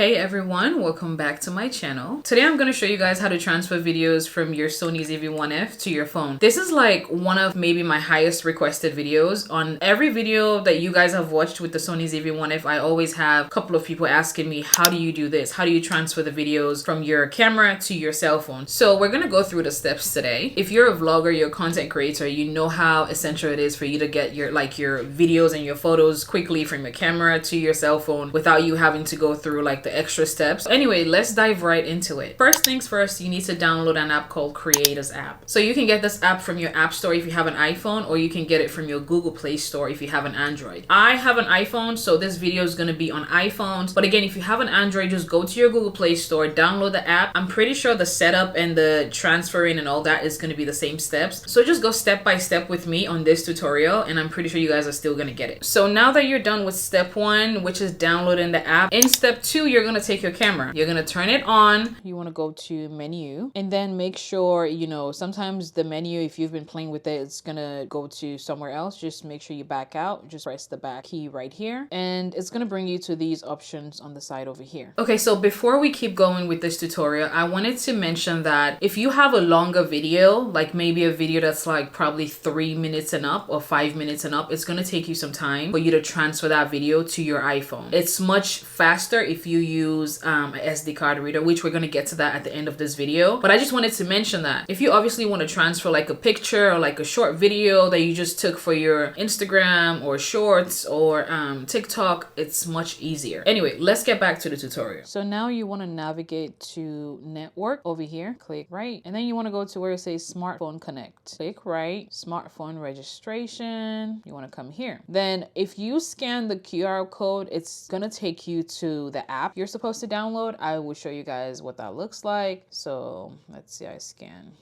Hey everyone, welcome back to my channel. Today I'm going to show you guys how to transfer videos from your Sony Zv1F to your phone. This is like one of maybe my highest requested videos. On every video that you guys have watched with the Sony Zv1F, I always have a couple of people asking me, how do you do this? How do you transfer the videos from your camera to your cell phone? So we're going to go through the steps today. If you're a vlogger, you're a content creator, you know how essential it is for you to get your videos and your photos quickly from your camera to your cell phone without you having to go through like the extra steps. Anyway, let's dive right into it. First things first, you need to download an app called Creators app. So you can get this app from your app store if you have an iPhone, or you can get it from your Google Play Store if you have an Android. I have an iPhone, so this video is going to be on iPhones. But again, if you have an Android, just go to your Google Play Store, download the app. I'm pretty sure the setup and the transferring and all that is going to be the same steps. So just go step by step with me on this tutorial, and I'm pretty sure you guys are still going to get it. So now that you're done with step one, which is downloading the app, in step two, you're going to take your camera. You're going to turn it on. You want to go to menu and then make sure, sometimes the menu, if you've been playing with it, it's going to go to somewhere else. Just make sure you back out. Just press the back key right here, and it's going to bring you to these options on the side over here. Okay, so before we keep going with this tutorial, I wanted to mention that if you have a longer video, like maybe a video that's like probably 3 minutes and up or 5 minutes and up, it's going to take you some time for you to transfer that video to your iPhone. It's much faster if you use an SD card reader, which we're going to get to that at the end of this video. But I just wanted to mention that if you obviously want to transfer like a picture or like a short video that you just took for your Instagram or shorts or TikTok, it's much easier. Anyway, let's get back to the tutorial. So now you want to navigate to network over here, click right, and then you want to go to where it says smartphone connect. Click right, smartphone registration. You want to come here. Then if you scan the QR code, it's going to take you to the app you're supposed to download. I will show you guys what that looks like. So let's see, I scan.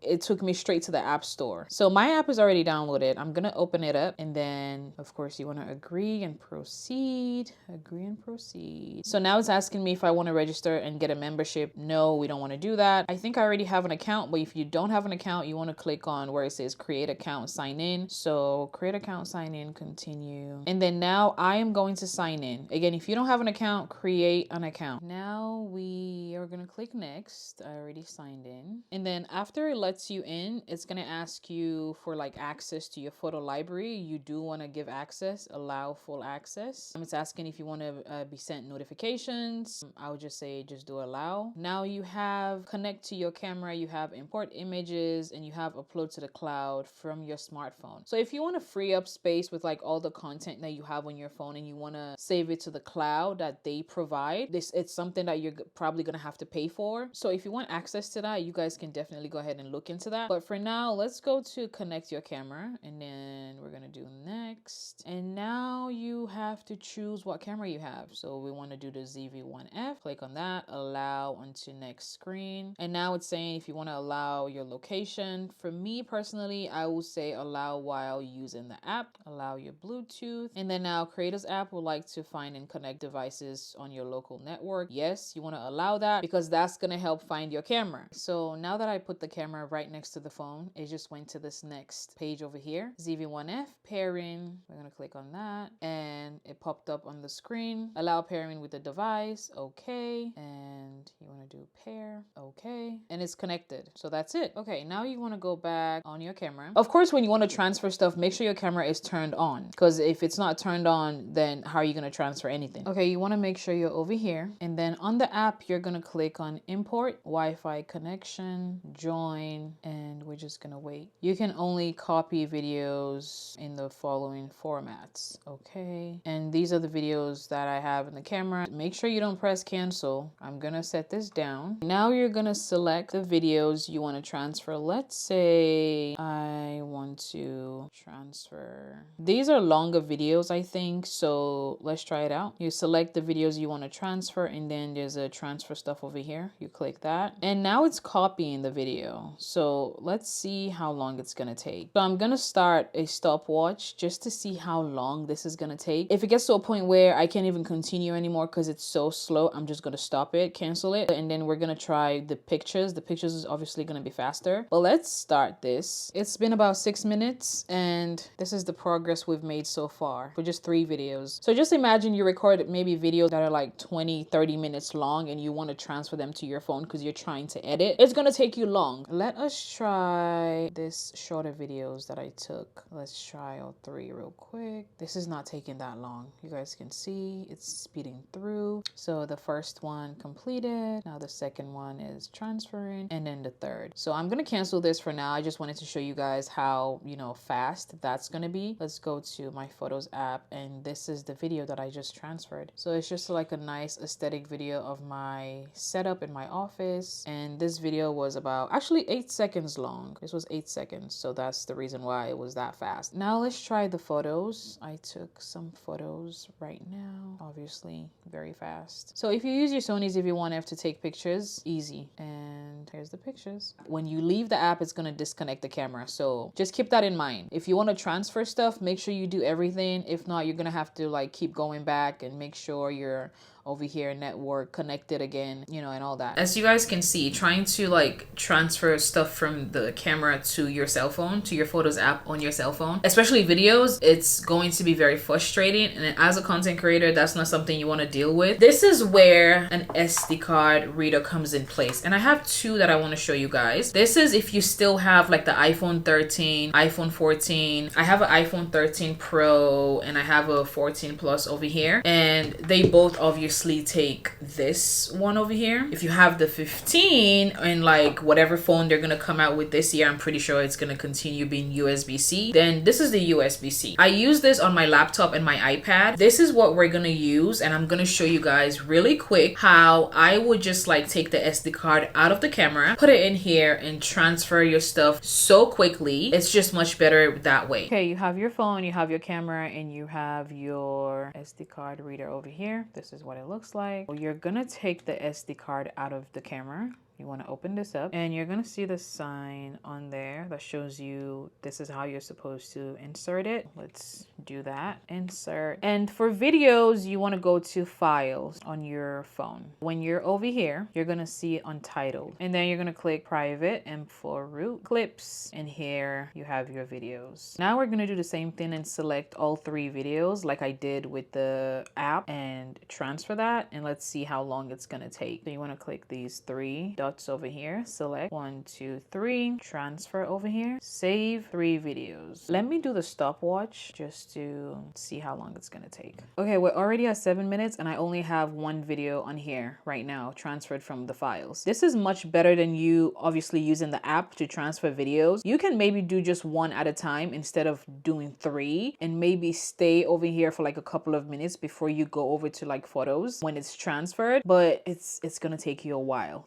It took me straight to the app store. So my app is already downloaded. I'm gonna open it up, and then of course you want to agree and proceed. Agree and proceed. So now it's asking me if I want to register and get a membership. No, we don't want to do that. I think I already have an account, but if you don't have an account, you want to click on where it says create account, sign in. So create account, sign in, continue. And then now I am going to sign in. Again, if you don't have an account, create an account. Now we are gonna click next. I already signed in. And then after it lets you in, it's going to ask you for like access to your photo library. You do want to give access, allow full access. It's asking if you want to be sent notifications. I would just say just do allow. Now you have connect to your camera, you have import images, and you have upload to the cloud from your smartphone. So if you want to free up space with like all the content that you have on your phone and you want to save it to the cloud that they provide, it's something that you're probably going to have to pay for. So if you want access to that, you guys can definitely go ahead and look into that. But for now, let's go to connect your camera, and then we're gonna do next. And now you have to choose what camera you have. So we want to do the Zv1F. Click on that, allow onto next screen. And now it's saying if you want to allow your location. For me personally, I will say allow while using the app, allow your Bluetooth. And then now Creators app would like to find and connect devices on your local network. Yes, you want to allow that because that's going to help find your camera. So now that I put the camera right next to the phone, it just went to this next page over here. Zv1F pairing. We're going to click on that, and it popped up on the screen. Allow pairing with the device. Okay. And you want to do pair. Okay. And it's connected. So that's it. Okay. Now you want to go back on your camera. Of course, when you want to transfer stuff, make sure your camera is turned on, because if it's not turned on, then how are you going to transfer anything? Okay. You want to make sure you're over here, and then on the app, you're going to click on import Wi-Fi connection, join, and we're just gonna wait. You can only copy videos in the following formats. Okay. And these are the videos that I have in the camera. Make sure you don't press cancel. I'm gonna set this down. Now you're gonna select the videos you want to transfer. Let's say I want to transfer. These are longer videos, I think. So let's try it out. You select the videos you want to transfer, and then there's a transfer stuff over here. You click that. And now it's copying the video. So let's see how long it's gonna take. So I'm gonna start a stopwatch just to see how long this is gonna take. If it gets to a point where I can't even continue anymore because it's so slow, I'm just gonna stop it, cancel it, and then we're gonna try the pictures. The pictures is obviously gonna be faster, but let's start this. It's been about 6 minutes, and this is the progress we've made so far for just 3 videos. So just imagine you record maybe videos that are like 20-30 minutes long and you want to transfer them to your phone because you're trying to edit. It's gonna take you long. Let us try this shorter videos that I took. Let's try all 3 real quick. This is not taking that long. You guys can see it's speeding through. So the first one completed. Now the second one is transferring, and then the third. So I'm gonna cancel this for now. I just wanted to show you guys how, you know, fast that's gonna be. Let's go to my Photos app, and this is the video that I just transferred. So it's just like a nice aesthetic video of my setup in my office, and this video was about actually 8 seconds long. This was 8 seconds, so that's the reason why it was that fast. Now let's try the photos. I took some photos right now, obviously very fast. So if you use your Sony Zv1F to take pictures, easy. And here's the pictures. When you leave the app, it's gonna disconnect the camera, so just keep that in mind. If you want to transfer stuff, make sure you do everything. If not, you're gonna have to like keep going back and make sure you're over here network connected again, you know, and all that. As you guys can see, trying to like transfer stuff from the camera to your cell phone, to your Photos app on your cell phone, especially videos, it's going to be very frustrating. And as a content creator, that's not something you want to deal with. This is where an SD card reader comes in place. And I have 2 that I want to show you guys. This is if you still have like the iPhone 13, iPhone 14. I have an iPhone 13 Pro and I have a 14 Plus over here. And they both obviously take this one over here. If you have the 15 and like whatever phone they're gonna come out with this year, I'm pretty sure it's gonna continue being USB-C, then this is the USB-C. I use this on my laptop and my iPad. This is what we're gonna use, and I'm gonna show you guys really quick how I would just like take the SD card out of the camera, put it in here, and transfer your stuff so quickly. It's just much better that way. Okay, you have your phone, you have your camera, and you have your SD card reader over here. This is what it looks like. Well, you're gonna take the SD card out of the camera. You want to open this up, and you're gonna see the sign on there that shows you this is how you're supposed to insert it. Let's do that. Insert. And for videos, you want to go to Files on your phone. When you're over here, you're gonna see Untitled, and then you're gonna click Private M4 Root Clips, and here you have your videos. Now we're gonna do the same thing and select all 3 videos like I did with the app and transfer that, and let's see how long it's gonna take. So you want to click these 3 dots over here, select 1, 2, 3, transfer over here, save 3 videos. Let me do the stopwatch just to see how long it's gonna take. Okay, we're already at 7 minutes and I only have 1 video on here right now transferred from the files. This is much better than you obviously using the app to transfer videos. You can maybe do just 1 at a time instead of doing 3, and maybe stay over here for like a couple of minutes before you go over to like photos when it's transferred, but it's gonna take you a while.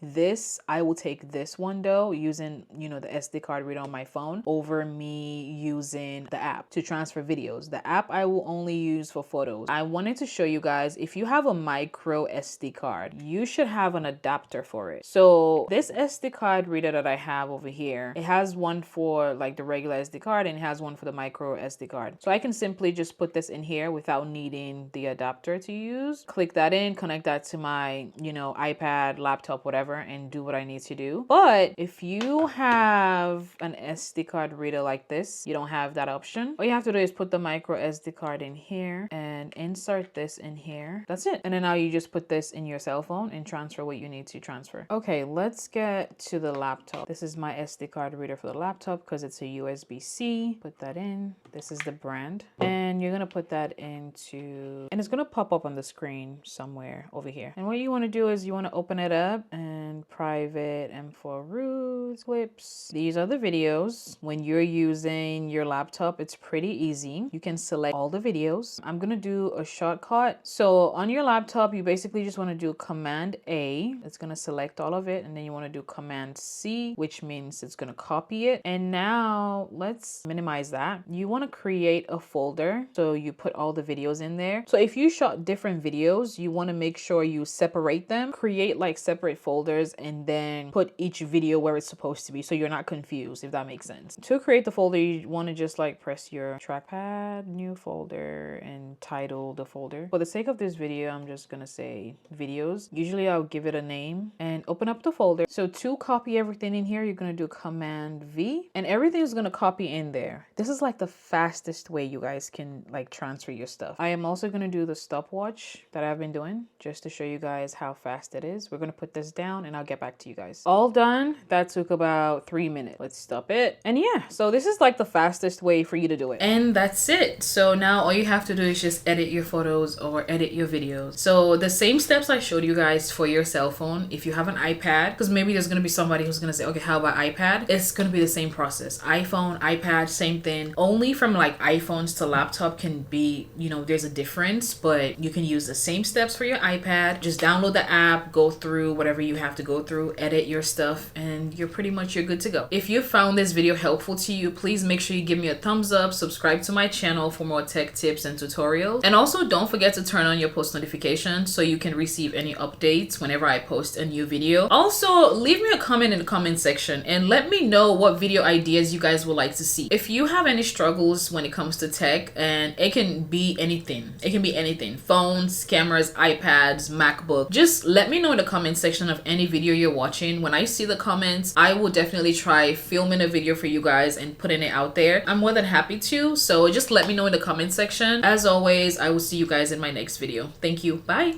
I will take this one though, using, you know, the SD card reader on my phone over me using the app to transfer videos. The app I will only use for photos. I wanted to show you guys, if you have a micro SD card, you should have an adapter for it. So this SD card reader that I have over here, it has one for like the regular SD card and it has one for the micro SD card. So I can simply just put this in here without needing the adapter to use. Click that in, connect that to my, you know, iPad, laptop, whatever, and do what I need to do. But if you have an SD card reader like this, you don't have that option. All you have to do is put the micro SD card in here and insert this in here. That's it. And then now you just put this in your cell phone and transfer what you need to transfer. Okay, let's get to the laptop. This is my SD card reader for the laptop because it's a USB-C. Put that in. This is the brand. And you're gonna put that into, and it's gonna pop up on the screen somewhere over here. And what you wanna do is you wanna open it up and private M4 root clips. These are the videos. When you're using your laptop, it's pretty easy. You can select all the videos. I'm gonna do a shortcut. So on your laptop, you basically just wanna do Command A. It's gonna select all of it, and then you wanna do Command C, which means it's gonna copy it. And now let's minimize that. You wanna create a folder. So you put all the videos in there. So if you shot different videos, you wanna make sure you separate them, create like separate folders, and and then put each video where it's supposed to be so you're not confused, if that makes sense. To create the folder, you want to just like press your trackpad, new folder, and title the folder. For the sake of this video, I'm just gonna say videos. Usually I'll give it a name and open up the folder. So to copy everything in here, you're gonna do Command V and everything is gonna copy in there. This is like the fastest way you guys can like transfer your stuff. I am also gonna do the stopwatch that I've been doing just to show you guys how fast it is. We're gonna put this down and I'll get back to you guys. All done. That took about 3 minutes. Let's stop it. And yeah, so this is like the fastest way for you to do it. And that's it. So now all you have to do is just edit your photos or edit your videos. So the same steps I showed you guys for your cell phone, if you have an iPad, because maybe there's gonna be somebody who's gonna say, okay, how about iPad? It's gonna be the same process. iPhone, iPad, same thing. Only from like iPhones to laptop can be, you know, there's a difference, but you can use the same steps for your iPad. Just download the app, go through whatever you have to go through, edit your stuff, and you're good to go. If you found this video helpful to you, please make sure you give me a thumbs up, subscribe to my channel for more tech tips and tutorials, and also don't forget to turn on your post notifications so you can receive any updates whenever I post a new video. Also, leave me a comment in the comment section and let me know what video ideas you guys would like to see. If you have any struggles when it comes to tech, and it can be anything, phones, cameras, iPads, MacBook, just let me know in the comment section of any video you're watching. When I see the comments, I will definitely try filming a video for you guys and putting it out there. I'm more than happy to, so just let me know in the comment section. As always, I will see you guys in my next video. Thank you. Bye.